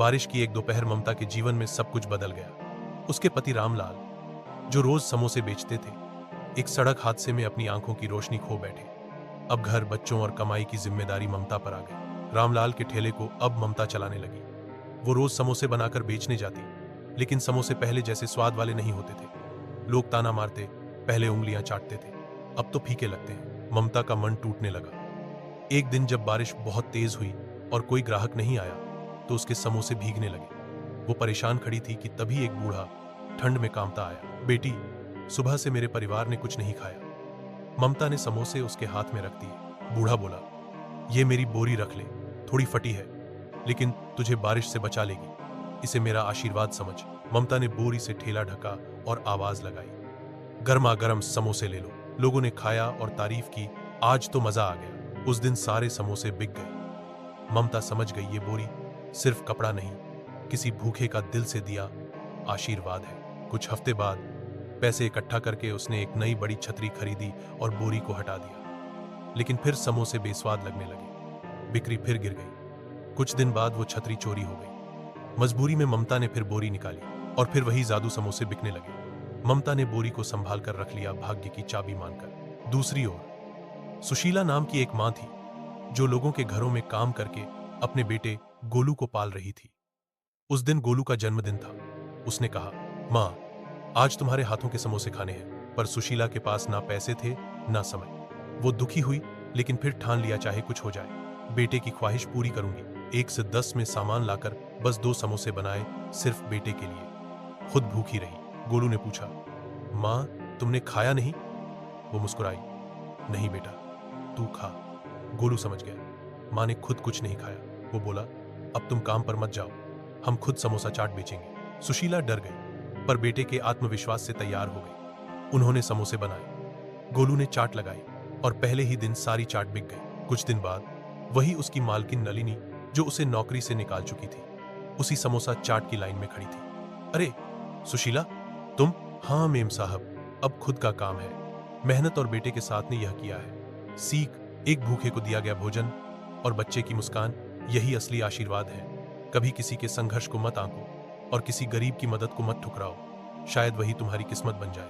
बारिश की एक दोपहर ममता के जीवन में सब कुछ बदल गया। उसके पति रामलाल, जो रोज समोसे बेचते थे, एक सड़क हादसे में अपनी आंखों की रोशनी खो बैठे। अब घर, बच्चों और कमाई की जिम्मेदारी ममता पर आ गई। रामलाल के ठेले को अब ममता चलाने लगी। वो रोज समोसे बनाकर बेचने जाती, लेकिन समोसे पहले जैसे स्वाद वाले नहीं होते थे। लोग ताना मारते, पहले उंगलियां चाटते थे, अब तो फीके लगते हैं। ममता का मन टूटने लगा। एक दिन जब बारिश बहुत तेज हुई और कोई ग्राहक नहीं आया, तो उसके समोसे भीगने लगे। वो परेशान खड़ी थी कि तभी एक बूढ़ा ठंड में कांपता आया। बेटी, सुबह से मेरे परिवार ने कुछ नहीं खाया। ममता ने समोसे उसके हाथ में रख दिए। बूढ़ा बोला, ये मेरी बोरी रख ले, थोड़ी फटी है, लेकिन तुझे बारिश से बचा लेगी। इसे मेरा आशीर्वाद समझ। ममता ने बोरी से ठेला ढका और आवाज लगाई, गर्मा गर्म समोसे ले लो। लोगों ने खाया और तारीफ की। आज तो मजा आ गया। उस दिन सारे समोसे बिक गए। ममता समझ गई ये बोरी सिर्फ कपड़ा नहीं, किसी भूखे का दिल से दिया आशीर्वाद है। कुछ हफ्ते बाद पैसे इकट्ठा करके उसने एक नई बड़ी छतरी खरीदी और बोरी को हटा दिया। लेकिन फिर समोसे बेस्वाद लगने लगे। बिक्री फिर गिर गई। कुछ दिन बाद वो छतरी चोरी हो गई। मजबूरी में ममता ने फिर बोरी निकाली और फिर वही जादू समोसे बिकने लगे। ममता ने बोरी को संभाल कर रख लिया, भाग्य की चाबी मानकर। दूसरी ओर सुशीला नाम की एक मां थी, जो लोगों के घरों में काम करके अपने बेटे गोलू को पाल रही थी। उस दिन गोलू का जन्मदिन था। उसने कहा, मां, आज तुम्हारे हाथों के समोसे खाने हैं। पर सुशीला के पास ना पैसे थे ना समय। वो दुखी हुई, लेकिन फिर ठान लिया चाहे कुछ हो जाए, बेटे की ख्वाहिश पूरी करूंगी। 1 से 10 में सामान लाकर बस 2 समोसे बनाए, सिर्फ बेटे के लिए। खुद भूखी रही। गोलू ने पूछा, मां, तुमने खाया नहीं? वो मुस्कुराई, नहीं बेटा, तू खा। गोलू समझ गया, मां ने खुद कुछ नहीं खाया। वो बोला, अब तुम काम पर मत जाओ, हम खुद समोसा चाट बेचेंगे। सुशीला डर गई, पर बेटे के आत्मविश्वास से तैयार हो गई। उन्होंने समोसे बनाए, गोलू ने चाट लगाई और पहले ही दिन सारी चाट बिक गई। कुछ दिन बाद वही उसकी मालकिन नलिनी, जो उसे नौकरी से निकाल चुकी थी, उसी समोसा चाट की लाइन में खड़ी थी। अरे सुशीला, तुम? हाँ मेम साहब, अब खुद का काम है। मेहनत और बेटे के साथ ने यह किया है। सीख, एक भूखे को दिया गया भोजन और बच्चे की मुस्कान, यही असली आशीर्वाद है। कभी किसी के संघर्ष को मत आंको और किसी गरीब की मदद को मत ठुकराओ। शायद वही तुम्हारी किस्मत बन जाए।